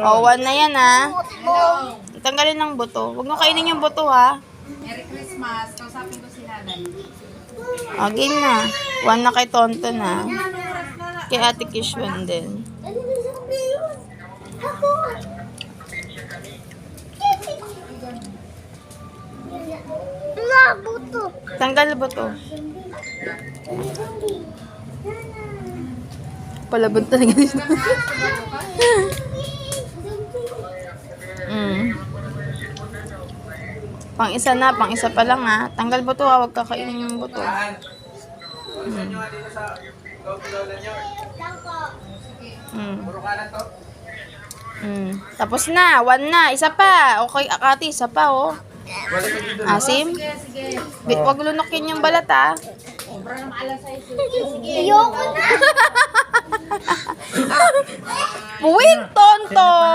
O, 1 na yan, ha. Tanggalin ng buto. Huwag mo kainin yung buto, ha. Merry Christmas. Kausapin ko si nanay. O, game na. 1 na kay Tonton, ha. Kay Ate Kishwan din. Tanggal buto. Palabot talaga dito. Pang isa na, pang isa pa lang, ha. Tanggal buto, ha. Huwag kakainin yung buto. Tapos na, 1 na, isa pa. Okay, Akati, isa pa, oh. Asim? Sige. Huwag lunokin yung balat, ha. Sobra na maalasay. Ayoko na. Wait, Tonton!